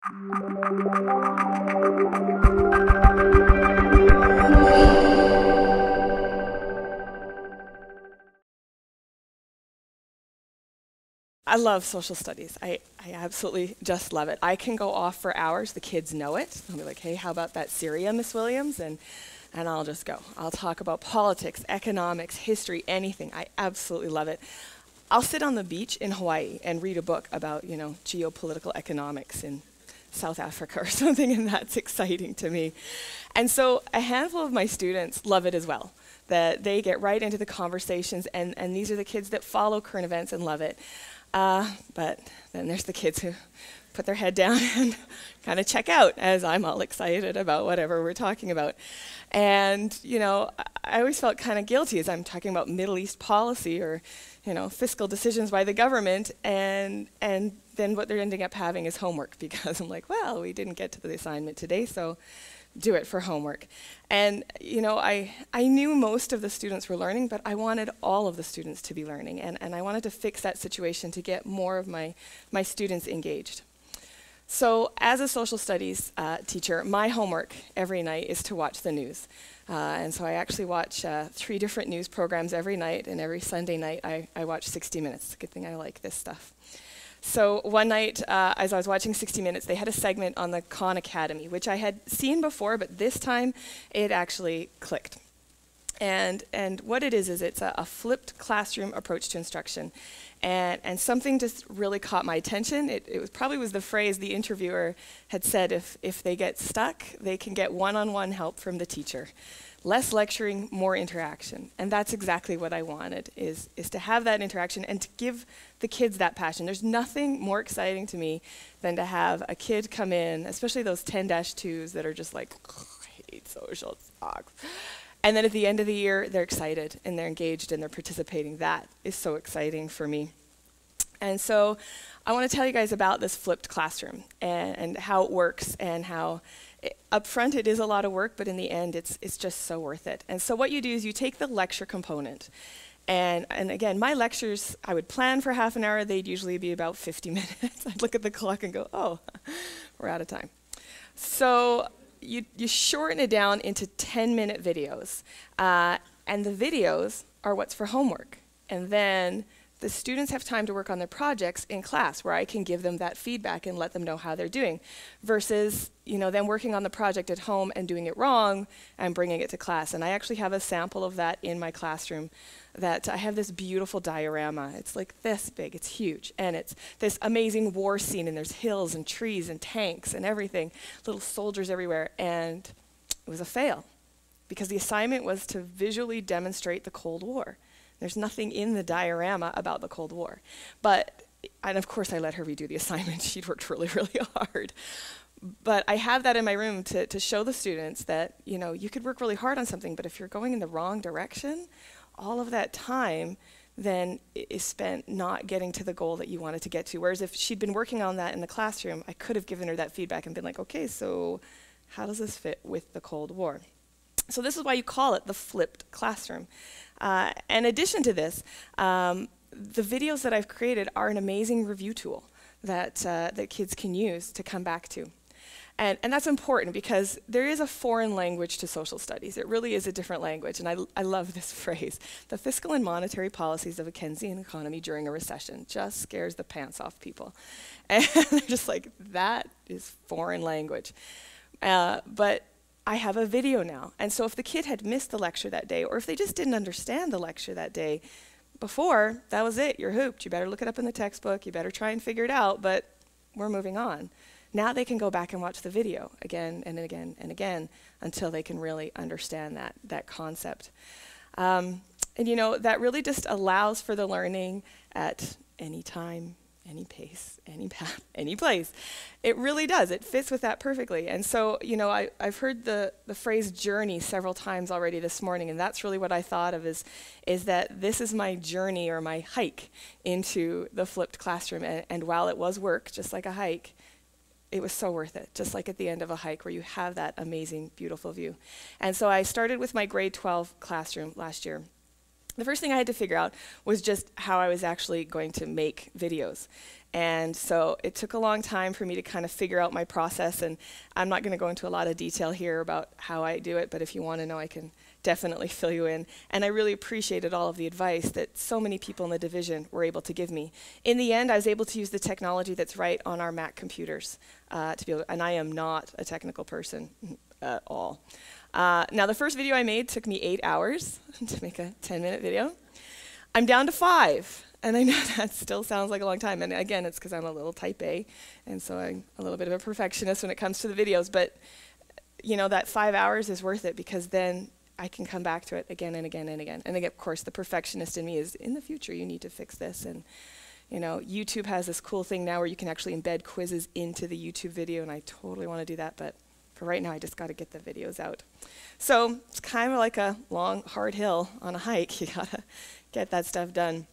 I love social studies. I absolutely just love it. I can go off for hours. The kids know it. They'll be like, hey, how about that Syria, Miss Williams? And I'll just go. I'll talk about politics, economics, history, anything. I absolutely love it. I'll sit on the beach in Hawaii and read a book about, geopolitical economics in South Africa or something, and that's exciting to me. And so a handful of my students love it as well, that they get right into the conversations, and these are the kids that follow current events and love it. But then there's the kids who put their head down and kind of check out as I'm all excited about whatever we're talking about. And, I always felt kind of guilty as I'm talking about Middle East policy or, fiscal decisions by the government, and then what they're ending up having is homework because I'm like, well, we didn't get to the assignment today, so do it for homework. And, I knew most of the students were learning, but I wanted all of the students to be learning, and I wanted to fix that situation to get more of my students engaged. So as a social studies teacher, my homework every night is to watch the news. And so I actually watch 3 different news programs every night, and every Sunday night I watch 60 Minutes. Good thing I like this stuff. So one night, as I was watching 60 Minutes, they had a segment on the Khan Academy, which I had seen before, but this time it actually clicked. And what it is it's a flipped classroom approach to instruction. And something just really caught my attention. It probably was the phrase the interviewer had said, if they get stuck, they can get one-on-one help from the teacher. Less lecturing, more interaction. And that's exactly what I wanted, is to have that interaction and to give the kids that passion. There's nothing more exciting to me than to have a kid come in, especially those 10-2s that are just like, I hate social talks. And then at the end of the year, they're excited and they're engaged and they're participating. That is so exciting for me. And so I want to tell you guys about this flipped classroom and how it works, and how up front it is a lot of work, but in the end it's just so worth it. And so what you do is you take the lecture component. And again, my lectures, I would plan for half an hour. They'd usually be about 50 minutes. I'd look at the clock and go, oh, we're out of time. So you shorten it down into 10-minute videos. And the videos are what's for homework. And then the students have time to work on their projects in class, where I can give them that feedback and let them know how they're doing, versus them working on the project at home and doing it wrong and bringing it to class. And I actually have a sample of that in my classroom. That I have this beautiful diorama. It's like this big, it's huge, and it's this amazing war scene, and there's hills and trees and tanks and everything, little soldiers everywhere, and it was a fail because the assignment was to visually demonstrate the Cold War. There's nothing in the diorama about the Cold War. And of course I let her redo the assignment. She'd worked really, really hard. But I have that in my room to show the students that, you could work really hard on something, but if you're going in the wrong direction, all of that time then is spent not getting to the goal that you wanted to get to. Whereas if she'd been working on that in the classroom, I could have given her that feedback and been like, okay, so how does this fit with the Cold War? So this is why you call it the flipped classroom. In addition to this, the videos that I've created are an amazing review tool that kids can use to come back to. And that's important because there is a foreign language to social studies. It really is a different language, and I love this phrase. The fiscal and monetary policies of a Keynesian economy during a recession just scares the pants off people. And they're just like, that is foreign language. But I have a video now, and so if the kid had missed the lecture that day, or if they just didn't understand the lecture that day before, that was it, you're hooped. You better look it up in the textbook, you better try and figure it out, but we're moving on. Now they can go back and watch the video again and again and again until they can really understand that concept. And that really just allows for the learning at any time, any pace, any path, any place. It really does. It fits with that perfectly. And so, I've heard the phrase journey several times already this morning, and that's really what I thought of is that this is my journey or my hike into the flipped classroom. And while it was work, just like a hike, it was so worth it, just like at the end of a hike where you have that amazing, beautiful view. And so I started with my grade 12 classroom last year. the first thing I had to figure out was just how I was actually going to make videos. And so it took a long time for me to kind of figure out my process, and I'm not going to go into a lot of detail here about how I do it, but if you want to know, I can definitely fill you in. And I really appreciated all of the advice that so many people in the division were able to give me. In the end, I was able to use the technology that's right on our Mac computers to be able to, and I am not a technical person at all. Now, the first video I made took me 8 hours to make a 10-minute video. I'm down to 5. And I know that still sounds like a long time. And again, it's because I'm a little type A, and so I'm a little bit of a perfectionist when it comes to the videos. But you know, that 5 hours is worth it, because then I can come back to it again and again and again. And again, of course, the perfectionist in me is, in the future, you need to fix this. And you know, YouTube has this cool thing now where you can actually embed quizzes into the YouTube video, and I totally want to do that. But for right now, I just got to get the videos out. So it's kind of like a long, hard hill on a hike. You got to get that stuff done.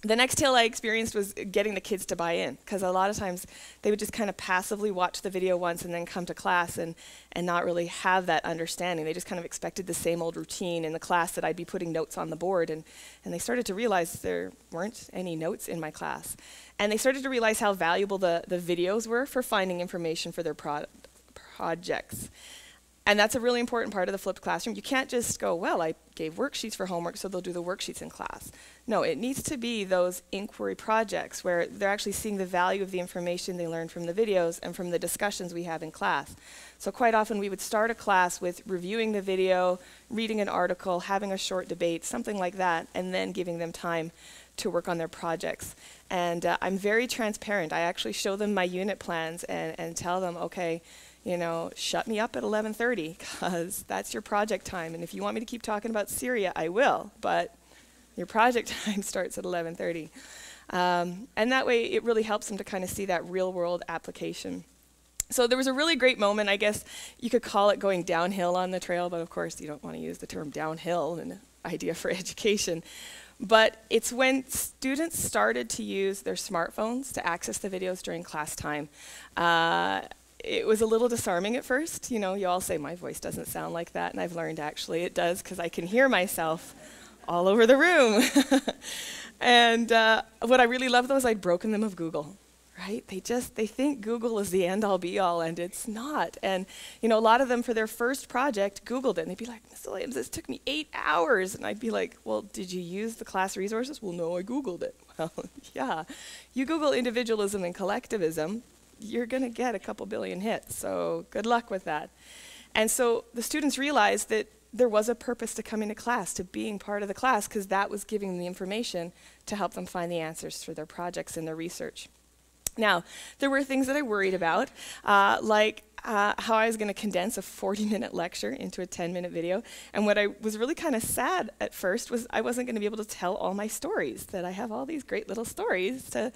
The next hill I experienced was getting the kids to buy in, because a lot of times they would just kind of passively watch the video once and then come to class and not really have that understanding. They just kind of expected the same old routine in the class, that I'd be putting notes on the board, and they started to realize there weren't any notes in my class. And they started to realize how valuable the videos were for finding information for their projects. And that's a really important part of the flipped classroom. You can't just go, well, I gave worksheets for homework, so they'll do the worksheets in class. No, it needs to be those inquiry projects where they're actually seeing the value of the information they learned from the videos and from the discussions we have in class. So quite often we would start a class with reviewing the video, reading an article, having a short debate, something like that, and then giving them time to work on their projects. And I'm very transparent. I actually show them my unit plans and tell them, okay, you know, shut me up at 11:30, because that's your project time. And if you want me to keep talking about Syria, I will, but your project time starts at 11:30. And that way, it really helps them to kind of see that real-world application. So there was a really great moment. I guess you could call it going downhill on the trail, but of course, you don't want to use the term downhill in an idea for education. But it's when students started to use their smartphones to access the videos during class time. It was a little disarming at first. You know, you all say my voice doesn't sound like that, and I've learned actually it does, because I can hear myself all over the room. And what I really love, though, is I'd broken them of Google, right? They think Google is the end-all be-all, and it's not. And you know, a lot of them for their first project Googled it, and they'd be like, Ms. Williams, this took me 8 hours. And I'd be like, well, did you use the class resources? Well, no, I Googled it. Well, yeah, you Google individualism and collectivism, you're going to get a couple billion hits, so good luck with that. And so the students realized that there was a purpose to coming to class, to being part of the class, because that was giving them the information to help them find the answers for their projects and their research. Now, there were things that I worried about, like how I was going to condense a 40-minute lecture into a 10-minute video. And what I was really kind of sad at first was I wasn't going to be able to tell all my stories, that I have all these great little stories to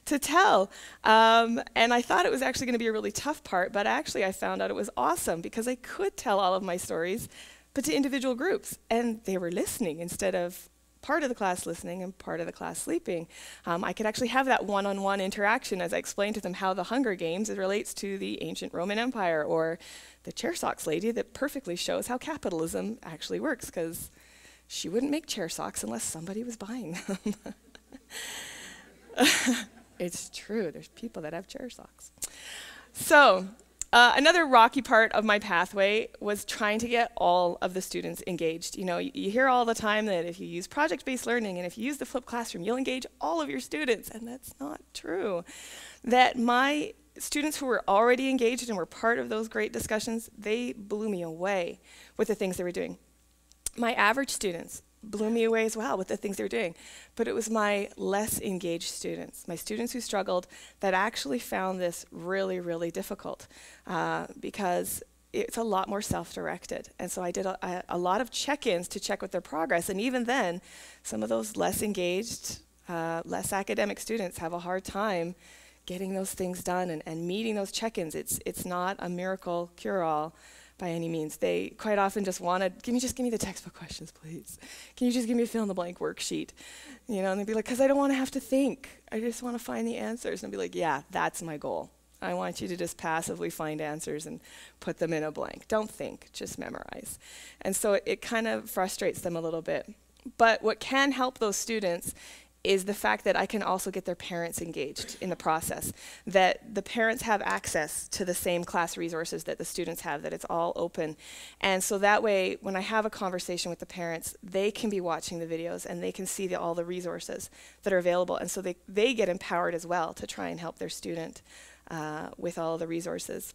tell. And I thought it was actually going to be a really tough part, but actually I found out it was awesome, because I could tell all of my stories, but to individual groups. And they were listening instead of part of the class listening and part of the class sleeping. I could actually have that one-on-one interaction as I explained to them how the Hunger Games relates to the ancient Roman Empire, or the chair socks lady that perfectly shows how capitalism actually works, because she wouldn't make chair socks unless somebody was buying them. It's true, there's people that have chair socks. So, another rocky part of my pathway was trying to get all of the students engaged. You know, you hear all the time that if you use project-based learning and if you use the flipped classroom, you'll engage all of your students, and that's not true. That my students who were already engaged and were part of those great discussions, they blew me away with the things they were doing. My average students blew me away as well with the things they were doing. But it was my less engaged students, my students who struggled, that actually found this really, really difficult, because it's a lot more self-directed. And so I did a lot of check-ins to check with their progress. And even then, some of those less engaged, less academic students have a hard time getting those things done and meeting those check-ins. It's not a miracle cure-all by any means. They quite often just wanted, just give me the textbook questions, please. Can you just give me a fill-in-the-blank worksheet? You know, and they'd be like, because I don't want to have to think. I just want to find the answers. And I'd be like, yeah, that's my goal. I want you to just passively find answers and put them in a blank. Don't think, just memorize. And so it kind of frustrates them a little bit. But what can help those students is the fact that I can also get their parents engaged in the process, that the parents have access to the same class resources that the students have, that it's all open. And so that way, when I have a conversation with the parents, they can be watching the videos and they can see all the resources that are available. And so they get empowered as well to try and help their student with all of the resources.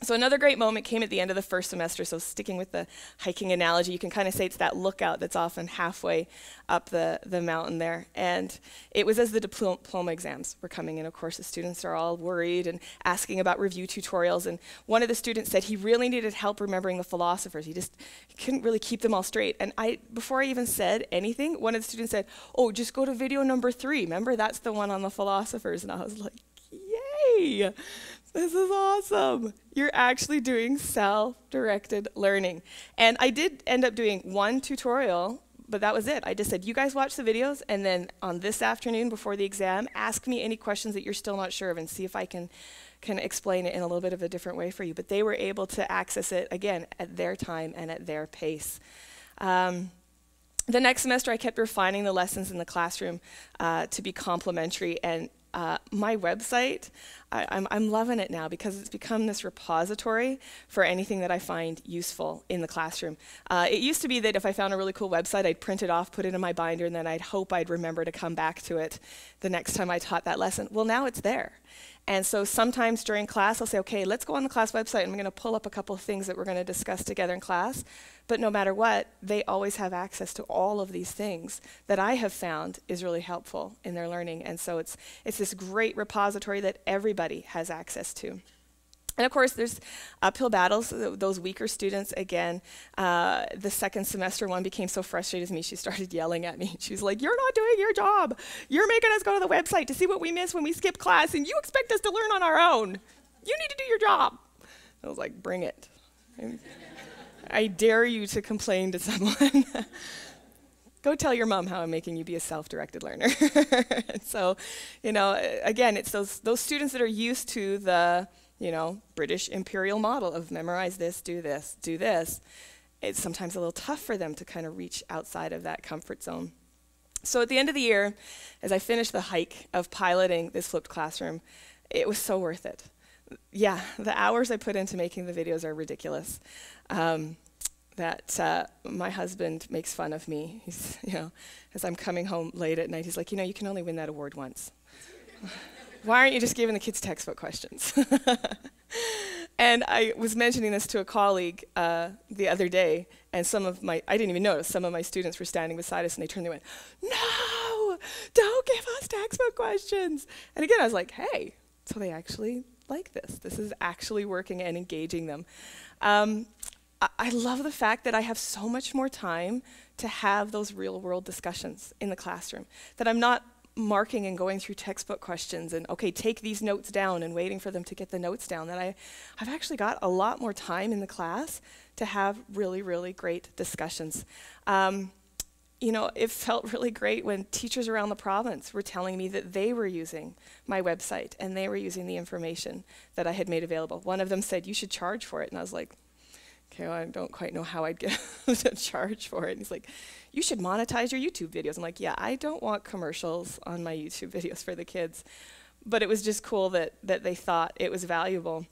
So another great moment came at the end of the first semester. So sticking with the hiking analogy, you can kind of say it's that lookout that's often halfway up the mountain there. And it was as the diploma exams were coming in. Of course, the students are all worried and asking about review tutorials. And one of the students said he really needed help remembering the philosophers. He couldn't really keep them all straight. And before I even said anything, one of the students said, "Oh, just go to video number 3. Remember, that's the one on the philosophers." And I was like, yay! This is awesome. You're actually doing self-directed learning. And I did end up doing one tutorial, but that was it. I just said, you guys watch the videos, and then on this afternoon before the exam, ask me any questions that you're still not sure of and see if I can explain it in a little bit of a different way for you. But they were able to access it, again, at their time and at their pace. The next semester, I kept refining the lessons in the classroom to be complementary. And my website, I'm loving it now because it's become this repository for anything that I find useful in the classroom. It used to be that if I found a really cool website, I'd print it off, put it in my binder, and then I'd hope I'd remember to come back to it the next time I taught that lesson. Well, now it's there. And so sometimes during class, I'll say, okay, let's go on the class website, and I'm going to pull up a couple of things that we're going to discuss together in class. But no matter what, they always have access to all of these things that I have found is really helpful in their learning. And so it's this great repository that everybody has access to. And of course, there's uphill battles. Those weaker students, again, the second semester one became so frustrated with me, she started yelling at me. She was like, "You're not doing your job. You're making us go to the website to see what we miss when we skip class, and you expect us to learn on our own. You need to do your job." I was like, bring it. I dare you to complain to someone. Go tell your mom how I'm making you be a self-directed learner. So, again, it's those students that are used to the British imperial model of memorize this, do this, do this. It's sometimes a little tough for them to kind of reach outside of that comfort zone. So at the end of the year, as I finished the hike of piloting this flipped classroom, it was so worth it. Yeah, the hours I put into making the videos are ridiculous. My husband makes fun of me. He's, as I'm coming home late at night, he's like, you can only win that award once. Why aren't you just giving the kids textbook questions? And I was mentioning this to a colleague the other day, and I didn't even notice, some of my students were standing beside us, and they turned and they went, "No, don't give us textbook questions." And again, I was like, hey, so they actually like this. This is actually working and engaging them. I love the fact that I have so much more time to have those real-world discussions in the classroom, that I'm not marking and going through textbook questions and, okay, take these notes down and waiting for them to get the notes down, that I've actually got a lot more time in the class to have really, really great discussions. It felt really great when teachers around the province were telling me that they were using my website and they were using the information that I had made available. One of them said, "You should charge for it." And I was like, okay, well, I don't quite know how I'd get to charge for it. And he's like, "You should monetize your YouTube videos." I'm like, yeah, I don't want commercials on my YouTube videos for the kids. But it was just cool that they thought it was valuable.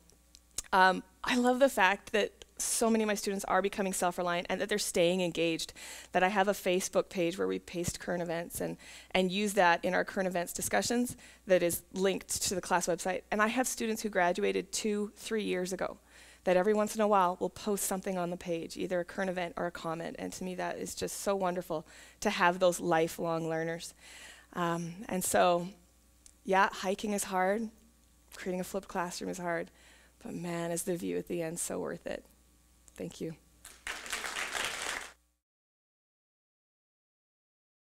I love the fact that so many of my students are becoming self-reliant and that they're staying engaged, that I have a Facebook page where we paste current events and use that in our current events discussions that is linked to the class website. And I have students who graduated 2-3 years ago that every once in a while will post something on the page, either a current event or a comment. And to me, that is just so wonderful to have those lifelong learners. And so, yeah, hiking is hard. Creating a flipped classroom is hard. But man, is the view at the end so worth it. Thank you.